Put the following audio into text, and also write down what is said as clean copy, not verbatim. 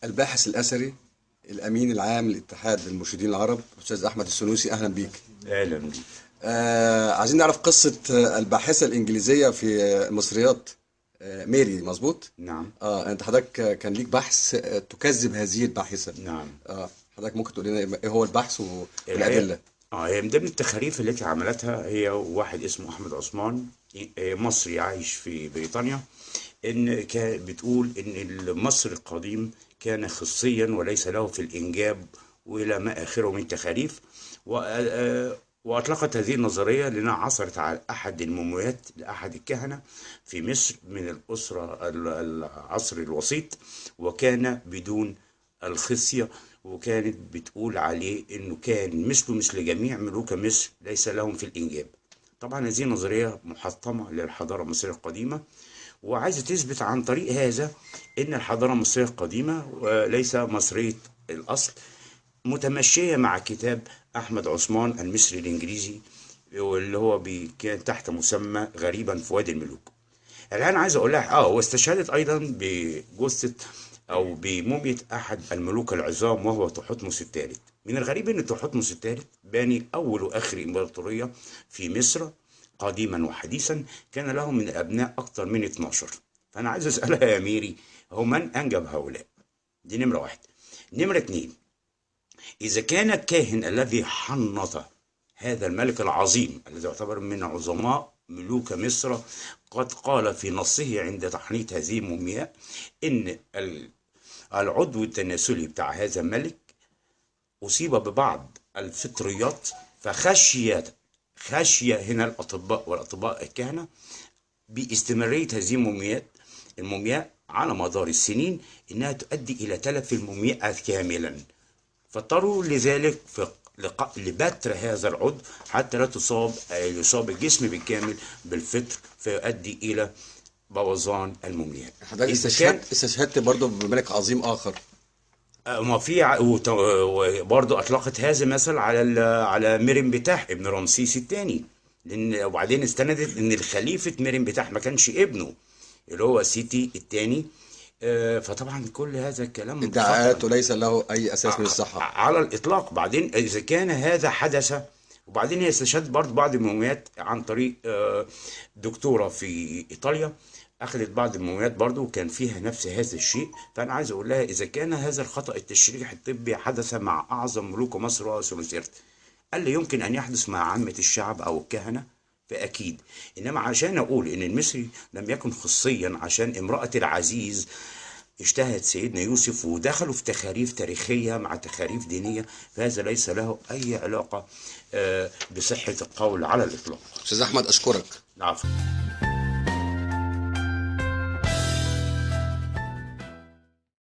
الباحث الأثري الأمين العام لاتحاد المرشدين العرب أستاذ أحمد السنوسي، أهلا بيك. اهلا بيك. عايزين نعرف قصة الباحثة الإنجليزية في المصريات، ميري، مظبوط؟ نعم. أنت حضرتك كان ليك بحث تكذب هذه الباحثة. نعم. حضرتك ممكن تقول لنا إيه هو البحث الحقيقة والأدلة؟ هي من ضمن التخاريف التي عملتها هي واحد اسمه أحمد عثمان، مصري عايش في بريطانيا. إن بتقول إن مصر القديم كان خصيا وليس له في الإنجاب وإلى ما آخره من تخاريف. وأطلقت هذه النظرية لأنها عثرت على أحد المومياوات لأحد الكهنة في مصر من الأسرة العصر الوسيط، وكان بدون الخصية. وكانت بتقول عليه انه كان مثله مثل جميع ملوك مصر ليس لهم في الانجاب. طبعا هذه نظريه محطمه للحضاره المصريه القديمه، وعايزه تثبت عن طريق هذا ان الحضاره المصريه القديمه وليس مصريه الاصل، متمشيه مع كتاب احمد عثمان المصري الانجليزي، واللي هو كان تحت مسمى غريبا في وادي الملوك. الآن عايز أقول لك واستشهدت أيضا بجثة أو بمومية أحد الملوك العظام وهو تحتمس الثالث. من الغريب أن تحتمس الثالث باني أول وآخر إمبراطورية في مصر قديما وحديثا كان له من الأبناء أكثر من 12. فأنا عايز أسألها يا ميري، هو من أنجب هؤلاء؟ دي نمرة واحد. نمرة اتنين، إذا كان الكاهن الذي حنط هذا الملك العظيم الذي يعتبر من عظماء ملوك مصر قد قال في نصه عند تحنيط هذه المومياء إن العضو التناسلي بتاع هذا الملك أصيب ببعض الفطريات، خشية هنا الأطباء والأطباء الكهنة باستمرارية هذه المومياء على مدار السنين إنها تؤدي إلى تلف المومياء كاملا، فاضطروا لذلك في لبتر هذا العضو حتى لا يصاب الجسم بالكامل بالفطر فيؤدي إلى بوظان المومياء. حضرتك استشهدت برضه بملك عظيم آخر. ما في وبرضه أطلقت هذا مثل على ميرن بتاح ابن رمسيس الثاني، لأن وبعدين استندت إن الخليفة ميرن بتاح ما كانش ابنه اللي هو سيتي الثاني. فطبعا كل هذا الكلام ادعاءات خطأ وليس له أي أساس من الصحة على الإطلاق. بعدين إذا كان هذا حدث، وبعدين هي استشهدت برضه بعض المومياوات عن طريق دكتورة في إيطاليا أخذت بعض المومياوات برضه وكان فيها نفس هذا الشيء. فأنا عايز أقول لها إذا كان هذا الخطأ التشريحي الطبي حدث مع أعظم ملوك مصر وسنوسرت، ألا يمكن أن يحدث مع عامة الشعب أو الكهنة؟ فأكيد. إنما عشان أقول إن المصري لم يكن خصيا عشان امرأة العزيز اجتهد سيدنا يوسف ودخلوا في تخاريف تاريخية مع تخاريف دينية، فهذا ليس له أي علاقة بصحة القول على الإطلاق. أستاذ أحمد، أشكرك. العفو.